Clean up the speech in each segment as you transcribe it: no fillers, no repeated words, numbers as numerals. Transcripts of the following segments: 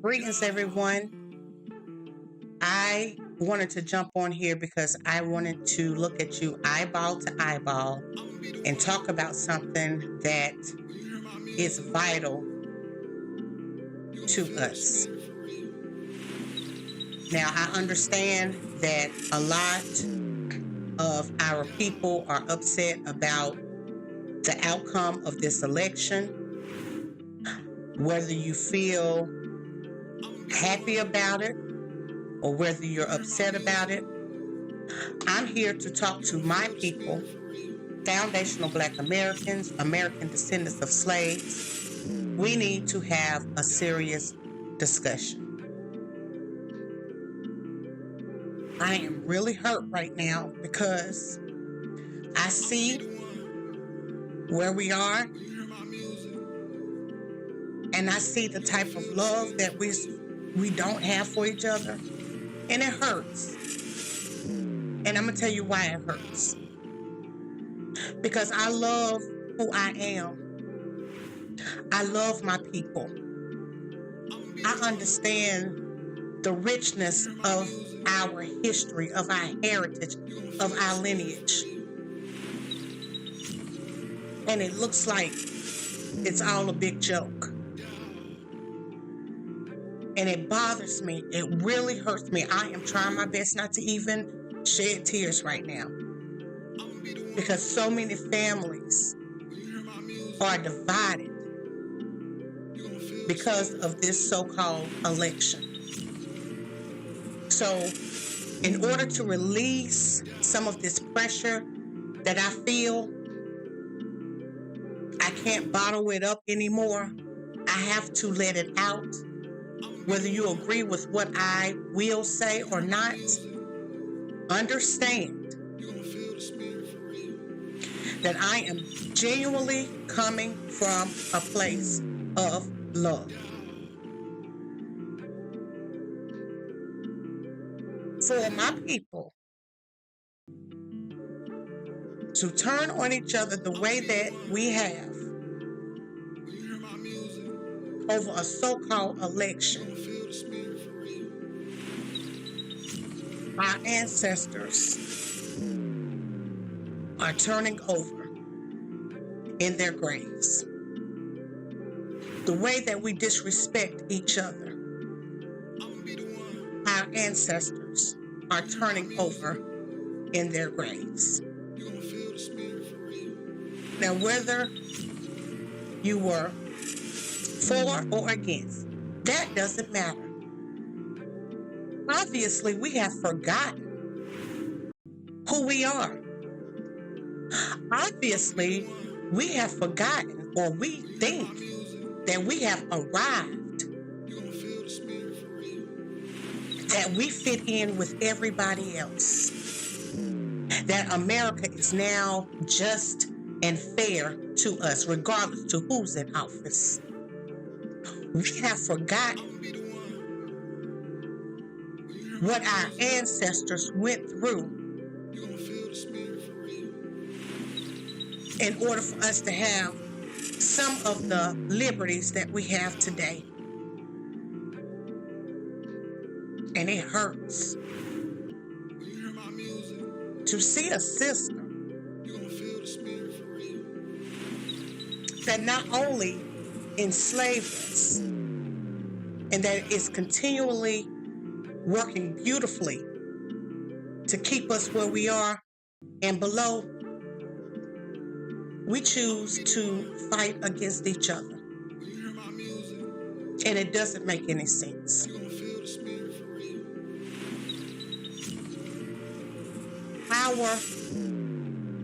Greetings, everyone. I wanted to jump on here because I wanted to look at you eyeball to eyeball and talk about something that is vital to us. Now, I understand that a lot of our people are upset about the outcome of this election, whether you feel happy about it or whether you're upset about it. I'm here to talk to my people, foundational Black Americans, American descendants of slaves. We need to have a serious discussion. I am really hurt right now because I see where we are and I see the type of love that we don't have for each other, and it hurts. And I'm going to tell you why it hurts. Because I love who I am. I love my people. I understand the richness of our history, of our heritage, of our lineage. And it looks like it's all a big joke. And it bothers me. It really hurts me. I am trying my best not to even shed tears right now, because so many families are divided because of this so-called election. So in order to release some of this pressure that I feel, I can't bottle it up anymore. I have to let it out. Whether you agree with what I will say or not, understand that I am genuinely coming from a place of love. For my people to turn on each other the way that we have over a so-called election, our ancestors are turning over in their graves. The way that we disrespect each other, our ancestors are turning over in their graves. Now, whether you were for or against, that doesn't matter. Obviously, we have forgotten who we are. Obviously, we have forgotten, or we think that we have arrived, that we fit in with everybody else, that America is now just and fair to us, regardless to who's in office. We have forgotten what our ancestors went through in order for us to have some of the liberties that we have today. And it hurts to see a system that not only enslaved us and that is continually working beautifully to keep us where we are and below, we choose to fight against each other. And it doesn't make any sense. Our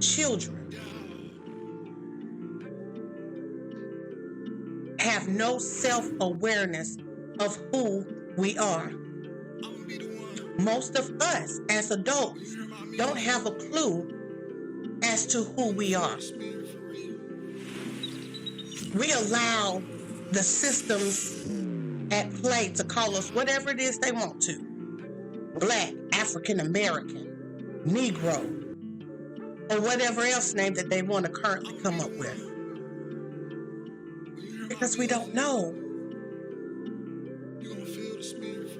children have no self-awareness of who we are. Most of us as adults don't have a clue as to who we are. We allow the systems at play to call us whatever it is they want to. Black, African American, Negro, or whatever else name that they want to currently come up with. Because we don't know.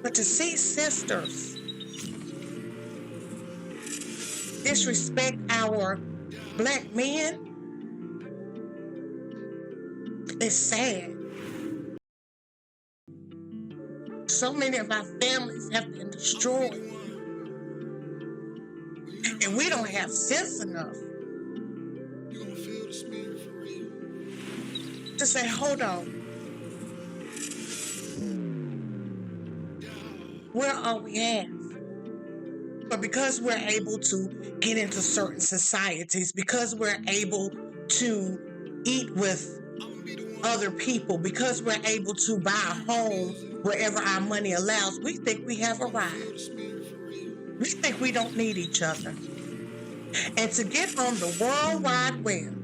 But to see sisters disrespect our Black men is sad. So many of our families have been destroyed. And we don't have sense enough to say, hold on, where are we at? But because we're able to get into certain societies, because we're able to eat with other people, because we're able to buy a home wherever our money allows, we think we have arrived. We think we don't need each other. And to get on the World Wide Web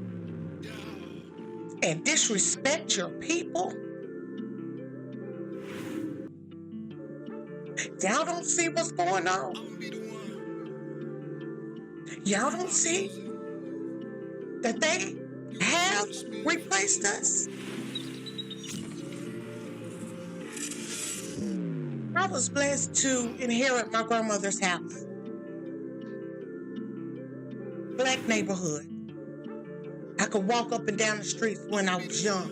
and disrespect your people, y'all don't see what's going on. Y'all don't see that they have replaced us. I was blessed to inherit my grandmother's house. Black neighborhood. I could walk up and down the streets when I was young.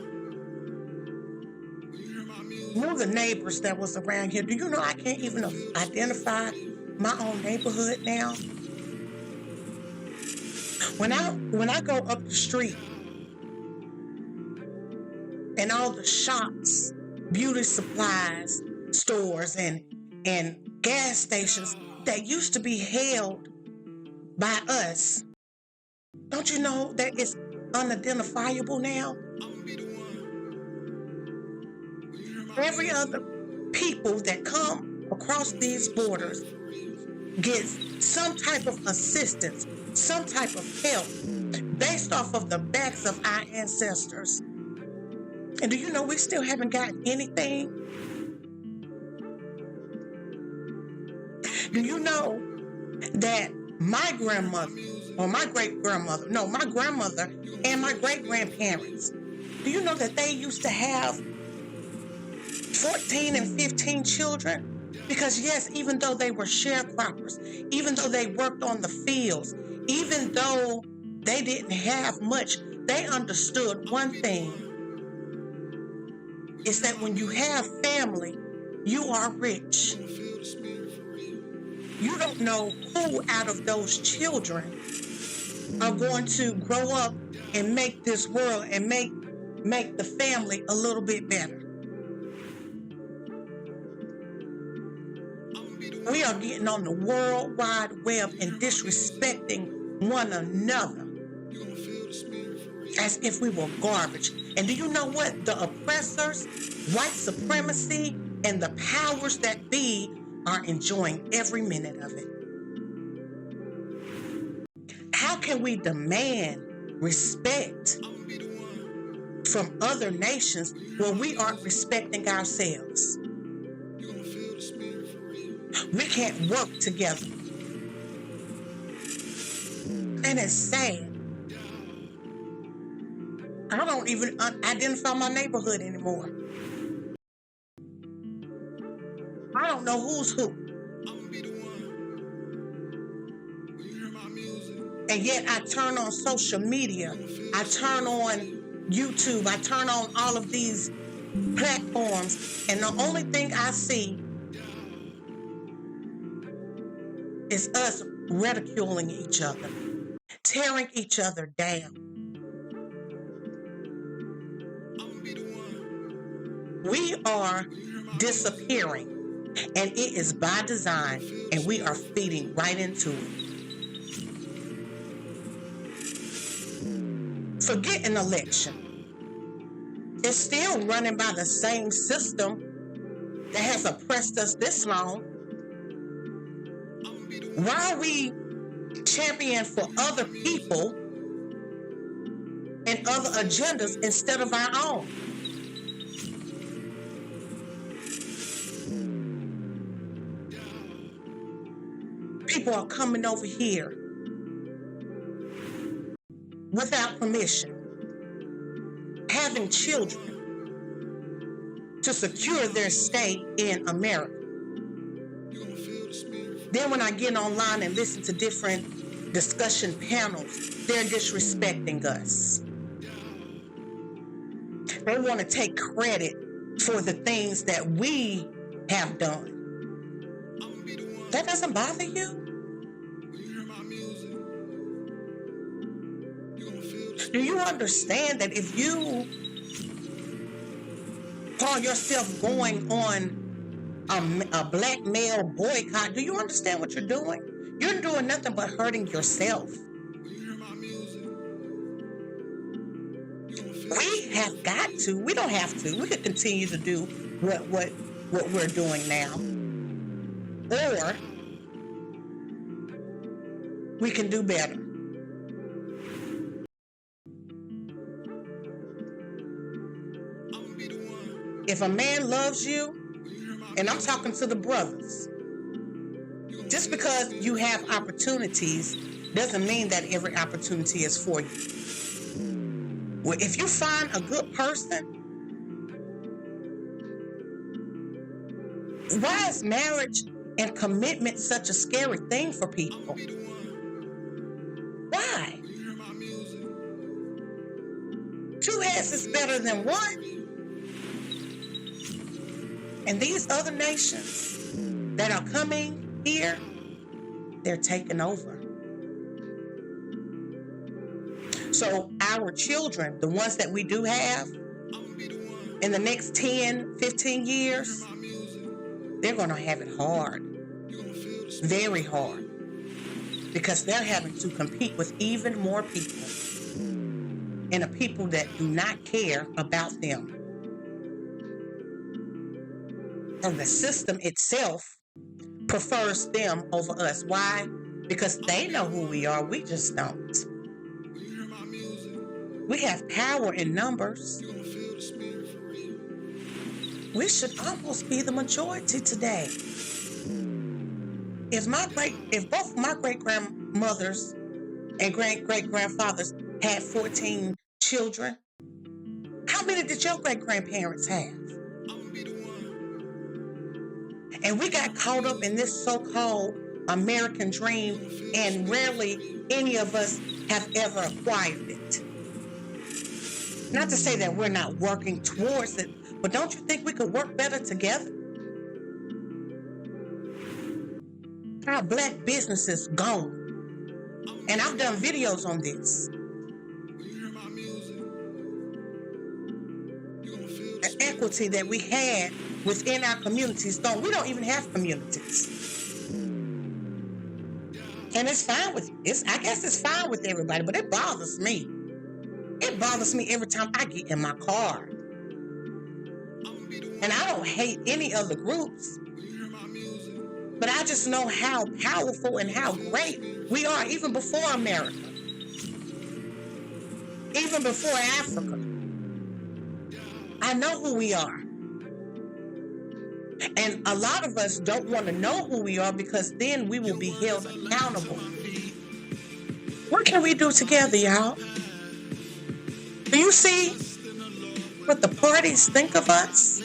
Knew the neighbors that was around here. Do you know I can't even identify my own neighborhood now? When I go up the street and all the shops, beauty supplies, stores and gas stations that used to be held by us, don't you know that it's unidentifiable now? Every other people that come across these borders gets some type of assistance, some type of help based off of the backs of our ancestors. And do you know we still haven't gotten anything? Do you know that my grandmother, or my great-grandmother, no, my grandmother and my great-grandparents, do you know that they used to have 14 and 15 children? Because yes, even though they were sharecroppers, even though they worked on the fields, even though they didn't have much, they understood one thing, is that when you have family, you are rich. You don't know who out of those children are going to grow up and make this world and make the family a little bit better. We are getting on the World Wide Web and disrespecting one another as if we were garbage. And do you know what? The oppressors, white supremacy, and the powers that be are enjoying every minute of it. How can we demand respect from other nations when we aren't respecting ourselves? We can't work together. And it's sad. I don't even identify my neighborhood anymore. I don't know who's who. And yet I turn on social media. I turn on YouTube. I turn on all of these platforms. And the only thing I see is us ridiculing each other, tearing each other down. We are disappearing, and it is by design, and we are feeding right into it. Forget an election. It's still running by the same system that has oppressed us this long. Why are we championing for other people and other agendas instead of our own? People are coming over here without permission, having children to secure their stay in America. Then when I get online and listen to different discussion panels, they're disrespecting us. They want to take credit for the things that we have done. That doesn't bother you? Do you understand that if you call yourself going on a black male boycott, do you understand what you're doing? You're doing nothing but hurting yourself. We have got to. We don't have to. We could continue to do what we're doing now. Or we can do better. If a man loves you, and I'm talking to the brothers, just because you have opportunities doesn't mean that every opportunity is for you. Well, if you find a good person, why is marriage and commitment such a scary thing for people? Why? Two heads is better than one. And these other nations that are coming here, they're taking over. So our children, the ones that we do have, in the next 10, 15 years, they're going to have it hard. Very hard. Because they're having to compete with even more people. And a people that do not care about them. And the system itself prefers them over us. Why? Because they know who we are. We just don't. We have power in numbers. We should almost be the majority today. If both my great-grandmothers and great-great-grandfathers had 14 children, how many did your great-grandparents have? And we got caught up in this so-called American dream, and rarely any of us have ever acquired it. Not to say that we're not working towards it, but don't you think we could work better together? Our black businesses gone. And I've done videos on this. The equity that we had within our communities gone. We don't even have communities. And it's fine with I guess it's fine with everybody, but it bothers me. It bothers me every time I get in my car. And I don't hate any other groups, but I just know how powerful and how great we are, even before America, even before Africa. I know who we are. And a lot of us don't want to know who we are, because then we will be held accountable. What can we do together, y'all? Do you see what the parties think of us?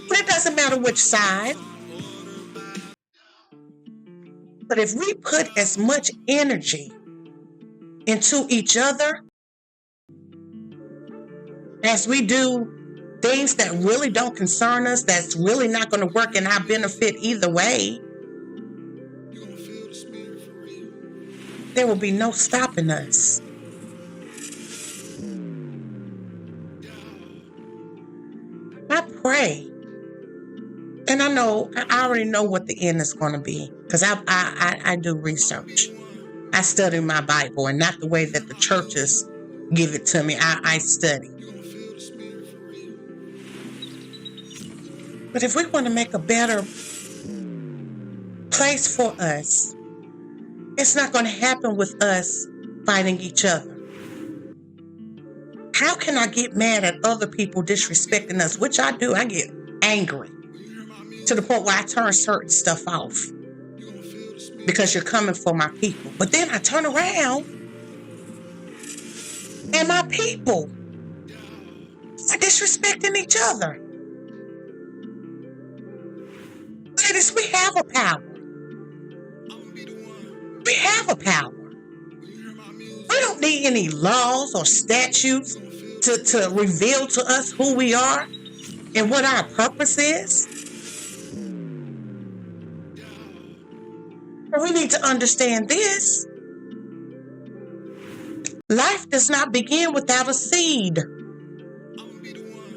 But it doesn't matter which side. But if we put as much energy into each other as we do things that really don't concern us, that's really not going to work in our benefit either way, there will be no stopping us. I pray, and I already know what the end is going to be, because I do research. I study my Bible, and not the way that the churches give it to me. I study. But if we want to make a better place for us, it's not going to happen with us fighting each other. How can I get mad at other people disrespecting us? Which I do. I get angry to the point where I turn certain stuff off because you're coming for my people. But then I turn around and my people are disrespecting each other. Ladies, we have a power. We have a power. We don't need any laws or statutes to reveal to us who we are and what our purpose is. But we need to understand this. Life does not begin without a seed.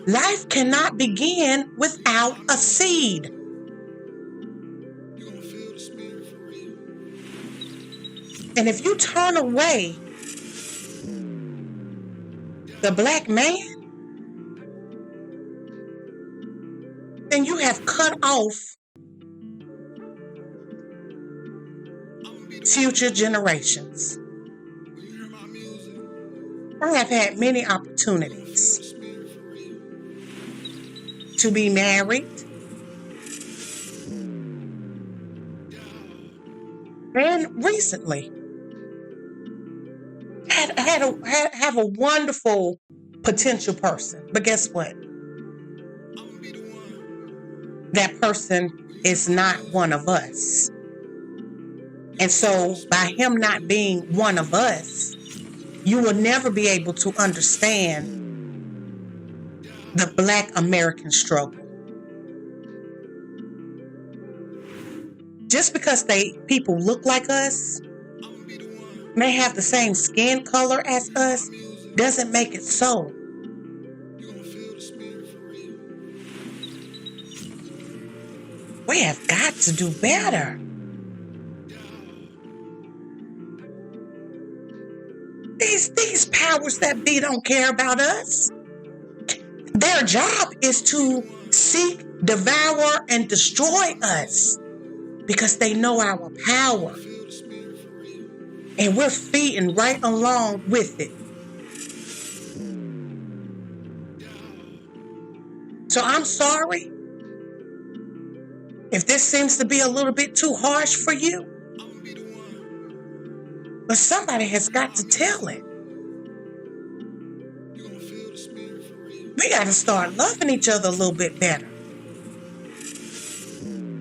Life cannot begin without a seed. And if you turn away the black man, then you have cut off future generations. I have had many opportunities to be married and recently have a wonderful potential person. But guess what? That person is not one of us. And so by him not being one of us, you will never be able to understand the Black American struggle. Just because people look like us, may have the same skin color as us, doesn't make it so. We have got to do better. These powers that be don't care about us. Their job is to seek, devour, and destroy us because they know our power. And we're feeding right along with it. So I'm sorry if this seems to be a little bit too harsh for you. But somebody has got to tell it. We got to start loving each other a little bit better.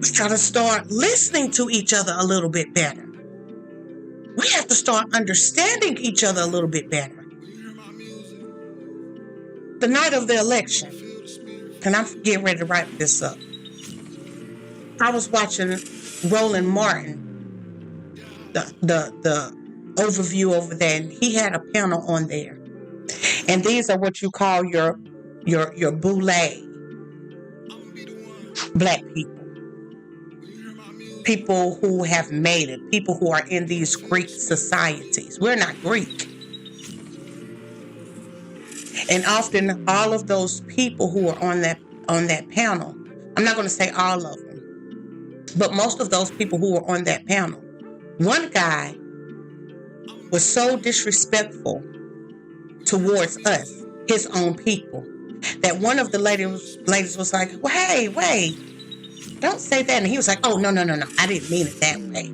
We got to start listening to each other a little bit better. We have to start understanding each other a little bit better. The night of the election, and I'm getting ready to wrap this up, I was watching Roland Martin, the overview over there, and he had a panel on there. And these are what you call your boule Black people. People who have made it. People who are in these Greek societies. We're not Greek. And often all of those people who are on that panel, I'm not going to say all of them, but most of those people who were on that panel, one guy was so disrespectful towards us, his own people, that one of the ladies was like, well, hey, wait, don't say that. And he was like, oh, no, I didn't mean it that way.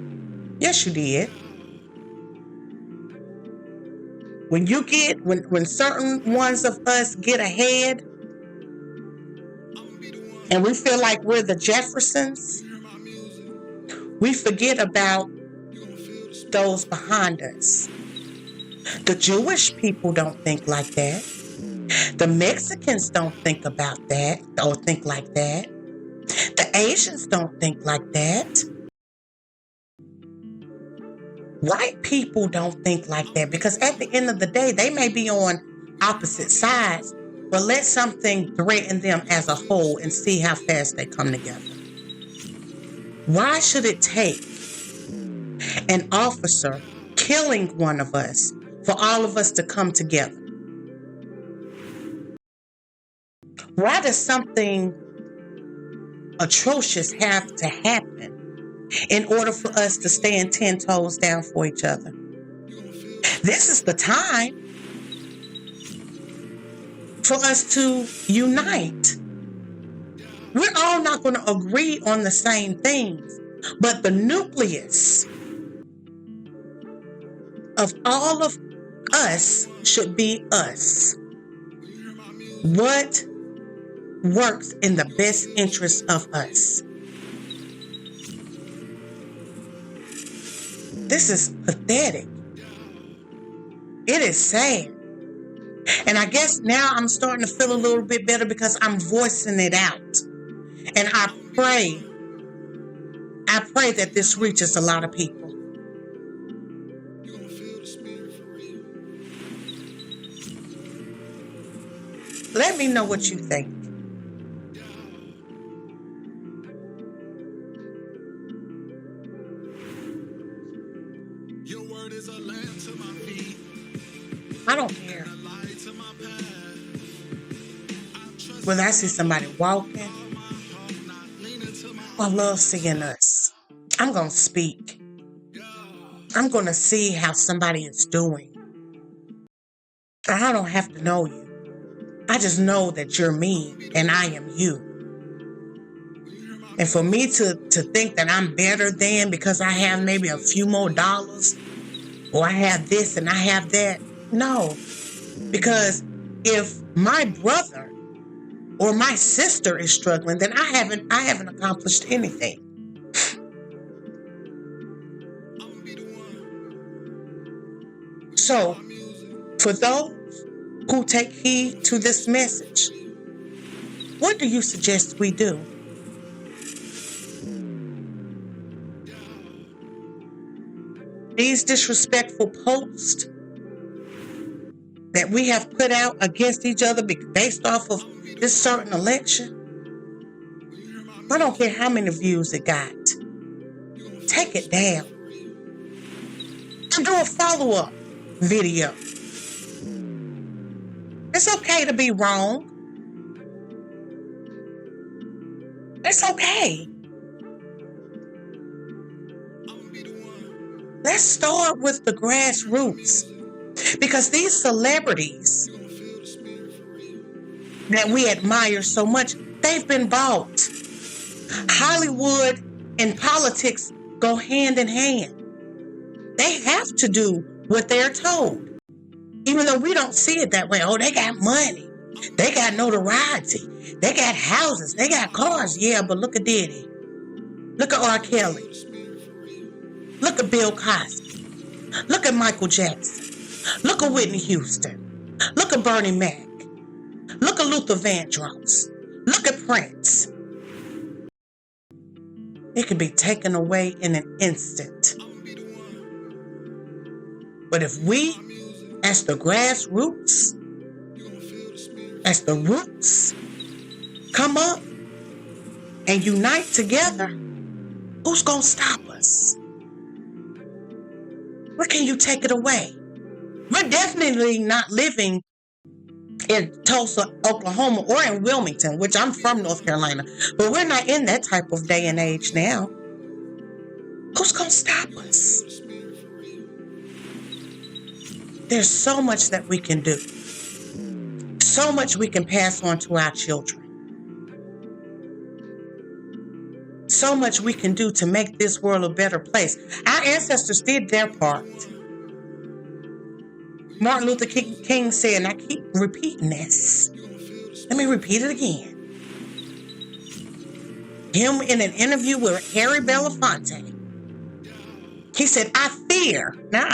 Yes, you did. When certain ones of us get ahead and we feel like we're the Jeffersons, we forget about those behind us. The Jewish people don't think like that. The Mexicans don't think about that or think like that. The Asians don't think like that. White people don't think like that because at the end of the day, they may be on opposite sides, but let something threaten them as a whole and see how fast they come together. Why should it take an officer killing one of us for all of us to come together? Why does something atrocious have to happen in order for us to stand 10 toes down for each other? This is the time for us to unite. We're all not going to agree on the same things, but the nucleus of all of us should be us. What works in the best interest of us? This is pathetic. It is sad. And I guess now I'm starting to feel a little bit better because I'm voicing it out. And I pray that this reaches a lot of people. Let me know what you think. I don't care whether I see somebody walking. I love seeing us. I'm going to speak. I'm going to see how somebody is doing. I don't have to know you. I just know that you're me and I am you. And for me to think that I'm better than because I have maybe a few more dollars or I have this and I have that, no. Because if my brother or my sister is struggling, then I haven't accomplished anything. So, for those who take heed to this message, what do you suggest we do? These disrespectful posts that we have put out against each other based off of this certain election, I don't care how many views it got. Take it down. And do a follow-up video. It's okay to be wrong. It's okay. Let's start with the grassroots. Because these celebrities that we admire so much, they've been bought. Hollywood and politics go hand in hand. They have to do what they're told. Even though we don't see it that way. Oh, they got money. They got notoriety. They got houses. They got cars. Yeah, but look at Diddy. Look at R. Kelly. Look at Bill Cosby. Look at Michael Jackson. Look at Whitney Houston. Look at Bernie Mac. Look at Luther Vandross. Look at Prince. It can be taken away in an instant. But if we, as the grassroots, as the roots, come up and unite together, who's going to stop us? Where can you take it away? We're definitely not living in Tulsa, Oklahoma, or in Wilmington, which I'm from North Carolina. But we're not in that type of day and age now. Who's going to stop us? There's so much that we can do. So much we can pass on to our children. So much we can do to make this world a better place. Our ancestors did their part. Martin Luther King said, and I keep repeating this. Let me repeat it again. Him in an interview with Harry Belafonte. He said, I fear that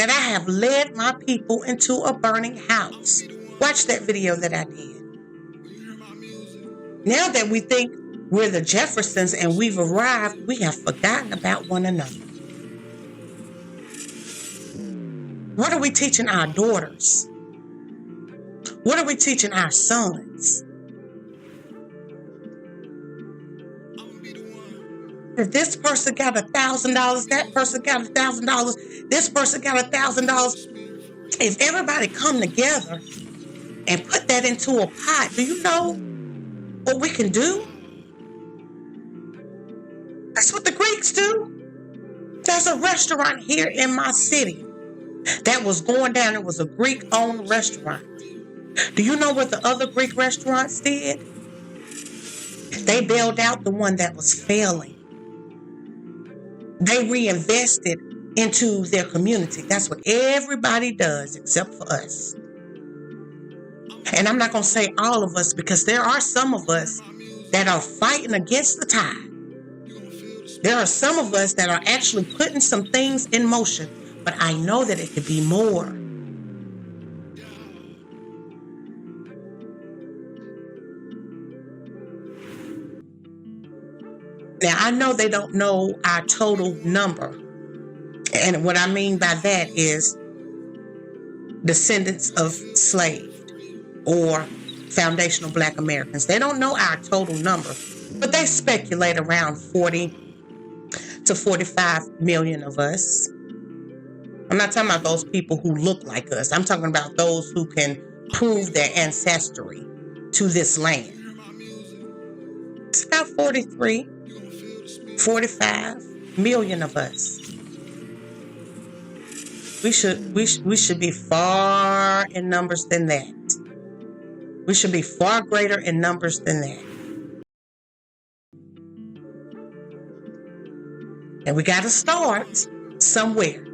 I have led my people into a burning house. Watch that video that I did. Now that we think we're the Jeffersons and we've arrived, we have forgotten about one another. What are we teaching our daughters? What are we teaching our sons? If this person got $1,000, that person got $1,000, this person got $1,000. If everybody come together and put that into a pot, do you know what we can do? That's what the Greeks do. There's a restaurant here in my city that was going down. It was a Greek-owned restaurant. Do you know what the other Greek restaurants did? They bailed out the one that was failing. They reinvested into their community. That's what everybody does except for us. And I'm not going to say all of us because there are some of us that are fighting against the tide. There are some of us that are actually putting some things in motion, but I know that it could be more. Now, I know they don't know our total number. And what I mean by that is descendants of slaves or foundational Black Americans. They don't know our total number, but they speculate around 40 to 45 million of us. I'm not talking about those people who look like us. I'm talking about those who can prove their ancestry to this land. It's about 43, 45 million of us. We should be far in numbers than that. We should be far greater in numbers than that. And we got to start somewhere.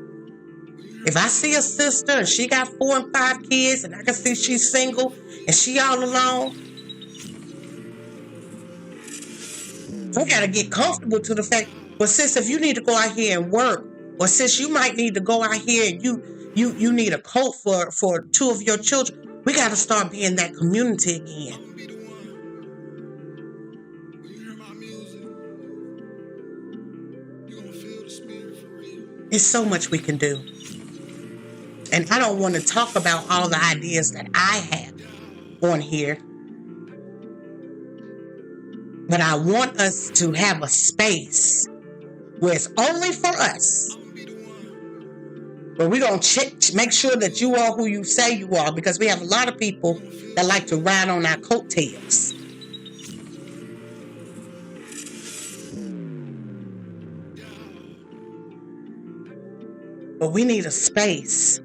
If I see a sister and she got 4 and 5 kids and I can see she's single and she all alone, we got to get comfortable to the fact, well, sis, if you need to go out here and work, or sis, you might need to go out here and you need a coat for 2 of your children. We got to start being that community again. There's so much we can do. And I don't want to talk about all the ideas that I have on here, but I want us to have a space where it's only for us. But we're going to make sure that you are who you say you are, because we have a lot of people that like to ride on our coattails. But we need a space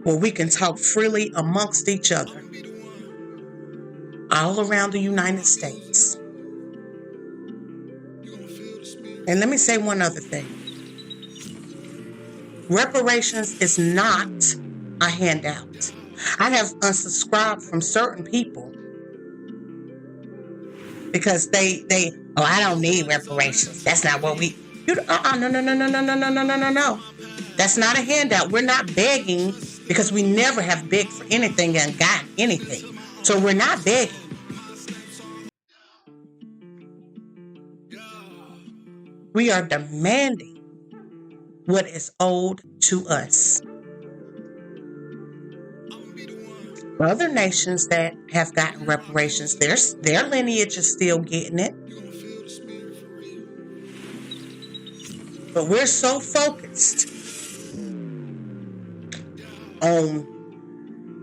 where we can talk freely amongst each other all around the United States. And let me say one other thing. Reparations is not a handout. I have unsubscribed from certain people because they I don't need reparations. That's not what we no. That's not a handout. We're not begging, because we never have begged for anything and gotten anything. So we're not begging. We are demanding what is owed to us. Other nations that have gotten reparations, their lineage is still getting it. But we're so focused on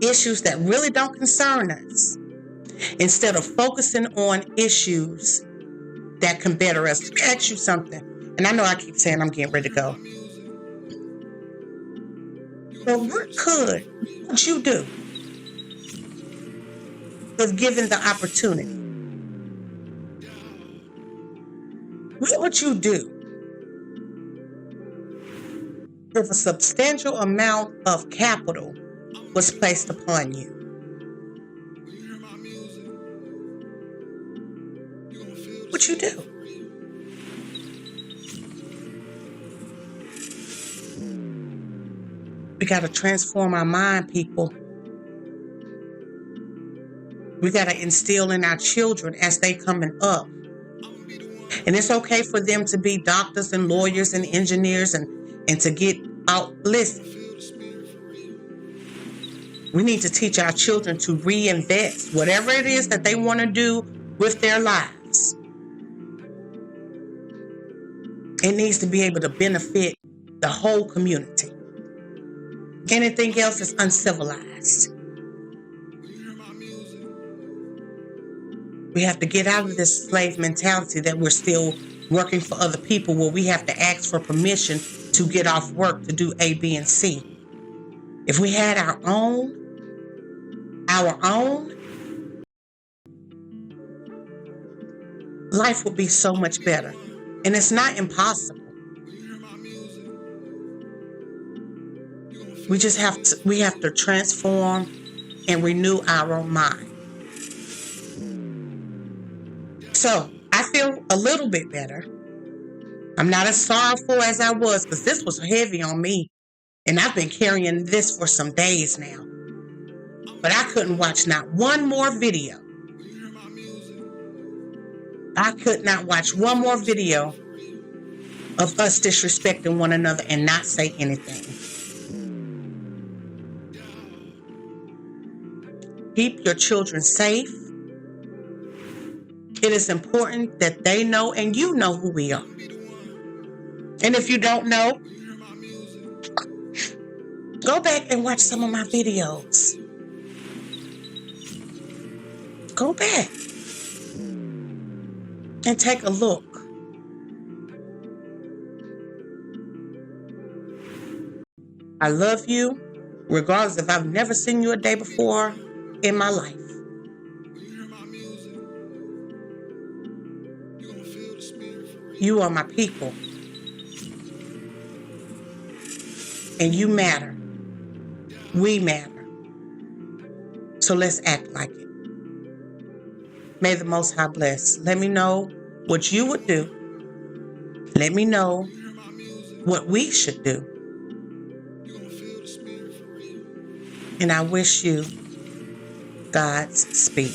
issues that really don't concern us, instead of focusing on issues that can better us. Let me ask you something. And I know I keep saying I'm getting ready to go. Well, what would you do if given the opportunity? What would you do if a substantial amount of capital was placed upon you? What you do? We got to transform our mind, people. We got to instill in our children as they coming up. And it's okay for them to be doctors and lawyers and engineers and to get out. Listen, we need to teach our children to reinvest whatever it is that they want to do with their lives. It needs to be able to benefit the whole community. Anything else is uncivilized. We have to get out of this slave mentality that we're still working for other people, where we have to ask for permission to get off work to do A, B, and C. If we had our own, life would be so much better. And it's not impossible. We have to transform and renew our own mind. So I feel feel a little bit better. I'm not as sorrowful as I was because this was heavy on me. And I've been carrying this for some days now. But I couldn't watch not one more video. I could not watch one more video of us disrespecting one another and not say anything. Keep your children safe. It is important that they know and you know who we are. And if you don't know, go back and watch some of my videos. Go back and take a look. I love you, regardless if I've never seen you a day before in my life. You are my people. And you matter. We matter. So let's act like it. May the Most High bless. Let me know what you would do. Let me know what we should do. And I wish you God's speed.